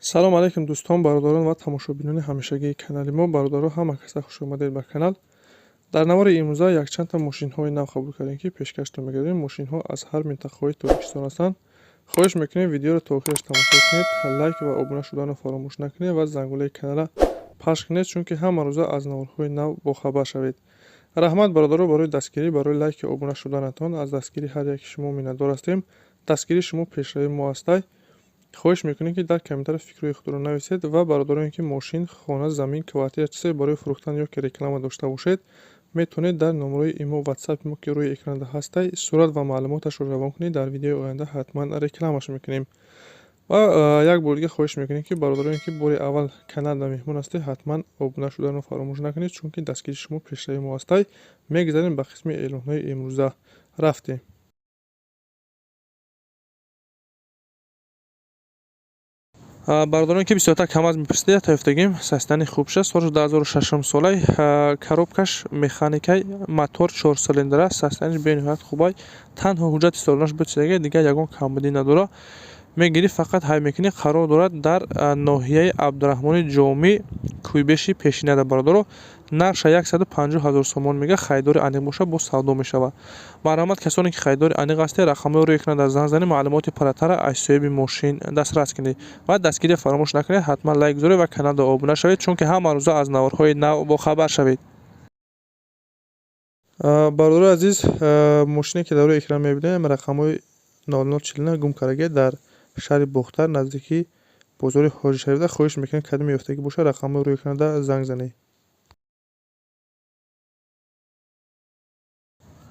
салом алайкум дӯстон, бародарон ва тамошобинони ҳамешагии канали мо. Бародаро ҳама каса хушомадед ба канал. Дар навори имрӯза якчандта мошинҳои нав қабул кардем, ки пешкашро мегардем. Мошинҳо аз ҳар минтақаҳои Тоҷикистон ҳастанд. хоҳиш мекунем видеоро то охираш тамошо кунед, лайк ва обуна шуданро фаромӯш накунед ва зангулаи канала пахш кунед, чунки ҳама рӯза аз наворҳои нав бохабар шавед. раҳмат бародаро барои дастгирӣ, барои лайки обуна шуданатон. аз дастгирии ҳар яки шумо миннатдор ҳастем. дастгирии шумо пешравии мо ҳастай. хоҳиш мекунем ки дар комментария фикрҳои худро нависед ва бародароне ки мошин, хона, замин, квартира чизе барои фурӯхтан ё ки реклама дошта бошед, метавонед дар номерои имо ватсапи мо ки рӯи экрана ҳастай сурат ва маълумоташро равон кунед. дар видеои оянда ҳатман рекламаш мекунем. ва як бор дига хоҳиш мекунем ки бародароне ки бори аввал каналда меҳмон ҳастед, ҳатман обуна шуданро фаромӯш накунед, чунки дастгирии шумо пешравии мо ҳастай. мегзарем ба қисми эълонҳои имрӯза. рафтем. бародароне ки бисёртар кам аз мепурсидед, таёфтагим састани хубша соли 2006 солай, коробкаш механикай, мотор 4 силиндра, састаниш бениҳоят хубай. танҳо ҳуҷҷати солонаш бучидаги дигар ягон камбудӣ надора. мегирӣ фақат ҳай мекунӣ. қарор дорад дар ноҳияи Абдураҳмони Ҷомӣ, кӯйбеши пешинада. бародаро нарша 150 000 сомон мега. хайдори аниқ боша бо савдо мешава. марҳамат, касоне ки хайдори аниқ ҳастед, рақамҳои рӯи экрана занг занед, маълумоти паратара аз соҳиби мошин дастрас кунед ва дастгирӣ фаромӯш накунед. ҳатман лайк гузоред ва каналда обуна шавед, чунки ҳама рӯза аз наворҳои нав бохабар шавед. бародарои азиз, мошине ки дар рӯи экран мебинем рақамҳои 0049 гумкараге дар шаҳри Бохтар наздики бозори Ҳоҷи Шарифда. хоҳиш мекунем кадоме ёфтагӣ боша, рақамҳои рӯи экрана занг занед.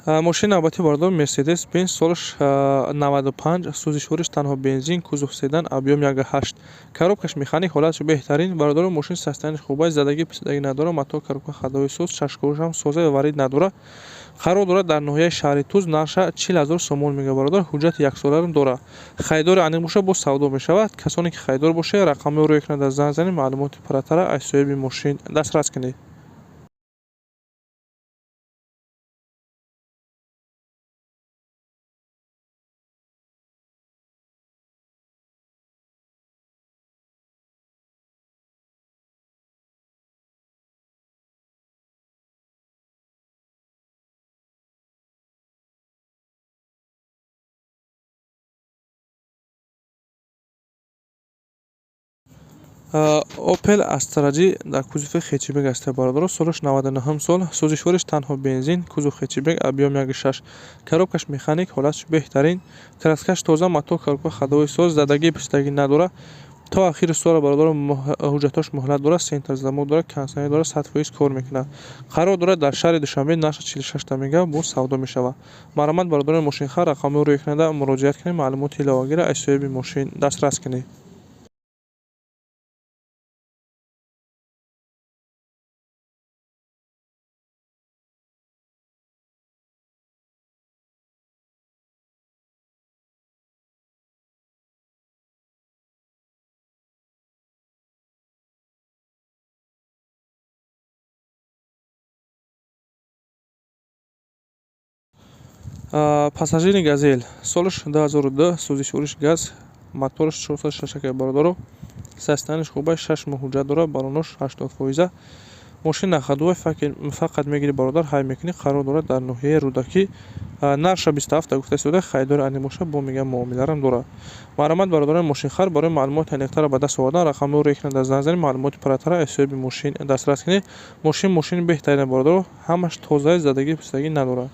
мошини навбати бародаро Mercedes Benz солиш 95, сӯзишвориш танҳо бензин, кузов седан, объем 1.8, коробкаш механик, ҳолаташ беҳтарин. бародаро мошин састаниш хубай, задагӣ писадагӣ надора. мотор, коробка ходовой соз, чашковушам соза ва варид надора. қарор дорад дар ноҳияи шаҳри Туз, нарша 40 000 сомон мега. бародар ҳуҷҷати яксоларам дора. хайдори аниқ боша бо савдо мешавад. касоне ки хайдор бошед, рақамҳои рӯи экрана занг занед, маълумоти паратара аз соҳиби мошин дастрас кунед. Opel Astra G дар кузови хечибек аст бародаро. солиш 99 сол, сӯзишвориш танҳо бензин, кузов хечибек, объем 1.6, коробкаш механик, ҳолаташ беҳтарин, краскаш тоза, мотор, коробка ходовой соз, задагӣ писадагӣ надора. то ахири сола бародаро ҳуҷҷатош муҳлат дора. сентр замок дора, кондитсионер дора, 100% кор мекунад. қарор дорад дар шаҳри Душанбе, нарша 46 мега бо савдо мешава. марҳамат, бародарони мошинхар, рақамҳои рӯи экрана муроҷиат кунед, маълумоти иловагиро аз соҳиби мошин дастрас кунед. пассажири газел солиш 2002, сӯзишвориш газ, моториш 460 бародаро. састаниш хубай, 6 моҳ ҳуҷҷат дора, балонош 80%. мошин находовай, фақат мегирӣ бародар, ҳай мекунӣ. қарор дорад дар ноҳияи Рӯдакӣ, нарша 27 гуфта истода. хайдори аниқ боша бо мега муомиларам дора. марҳамат, бародарони мошинхар, барои маълумоти аниқтара ба даст овардан рақамҳои рӯи экрана занг занед, маълумоти паратара аз соҳиби мошин дастрас кунед. мошини беҳтарин бародаро, ҳамаш тоза, задагӣ писадагӣ надора.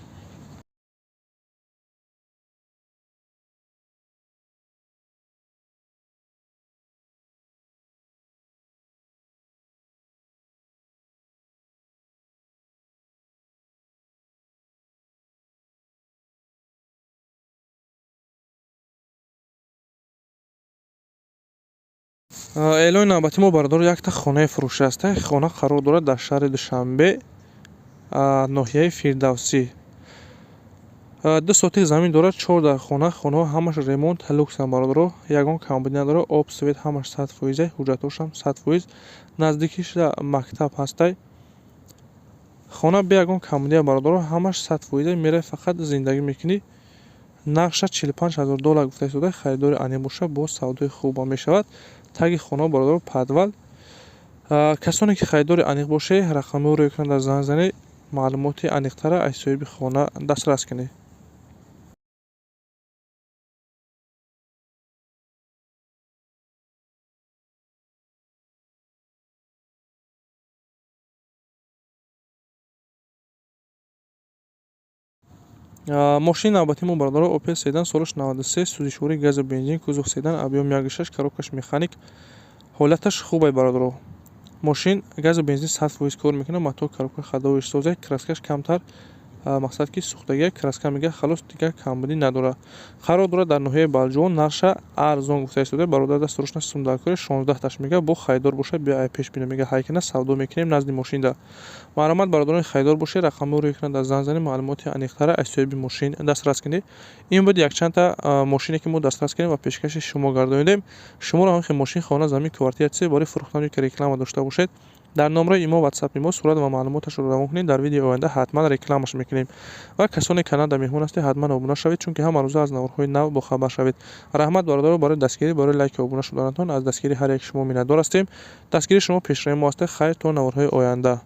эълони навбати мо бародаро якта хонаи фурӯшӣ аст. хона қарор дорад дар шаҳри Душанбе, ноҳияи Фирдавсӣ. 2 сотик замин дорад, 4 дар хона. хонаҳо ҳамаш ремонт люксанд бародаро. ягон камбудӣ надора. об, свет ҳамаш 100%, ҳуҷҷатошам 100%. наздикиш мактаб ҳастай. хона бе ягон камбудия бародаро, ҳамаш 100%, меравӣ фақат зиндагӣ мекунӣ. нақша $45000 гуфта истода, харидори аниқ боша бо савдои хуб мешавад. Таги хона бародаро подвал. касоне ки харидори аниқ боше, рақамҳои рӯйкунанда занг занед, маълумоти аниқтара аз соҳиби хона дастрас кунед. мошини навбатии мо бародаро Opel Sedan солаш 93, сӯзишворӣ газу бензин, кузов седан, объём 1.6, коробкаш механик. ҳолаташ хуб бародаро. мошин газу бензин 100% кор мекунад. матои коробка ходовои соза, краскаш камтар, мақсад ки сӯхтагия краска мега халос дигар камбудӣ надорад. қарор дорад дар ноҳияи Балҷон. нарша арзон гуфта истода, бародар дастурушна сумдакори 16 таш мега. бо харидор боша биё ай пешбино мега ҳайкана савдо мекунем назди мошинда. маълумот бародарони харидор бошед, рақамҳои рӯйкунанда занг занед, маълумоти аниқтара аз соҳиби мошин дастрас кунед. ин буд якчандта мошине ки мо дастрас кардем ва пешкаши шумо гардонидем. шуморо ҳам ки мошин хона замин квартирати бори фурӯхтани ки реклама дошта бошед, дар номраи имо ватсапи мо сурат ва маълумоташро равон кунед. дар видеои оянда ҳатман рекламаш мекунем. ва касоне каналда меҳмон ҳастед, ҳатман обуна шавед, чунки ҳама рӯза аз наворҳои нав бохабар шавед. раҳмат бародаро барои дастгирӣ, барои лайки обуна шуданатон. аз дастгирии ҳар як шумо миннатдор ҳастем. дастгирии шумо пешраи мо ҳастед. хайр то наворҳои оянда.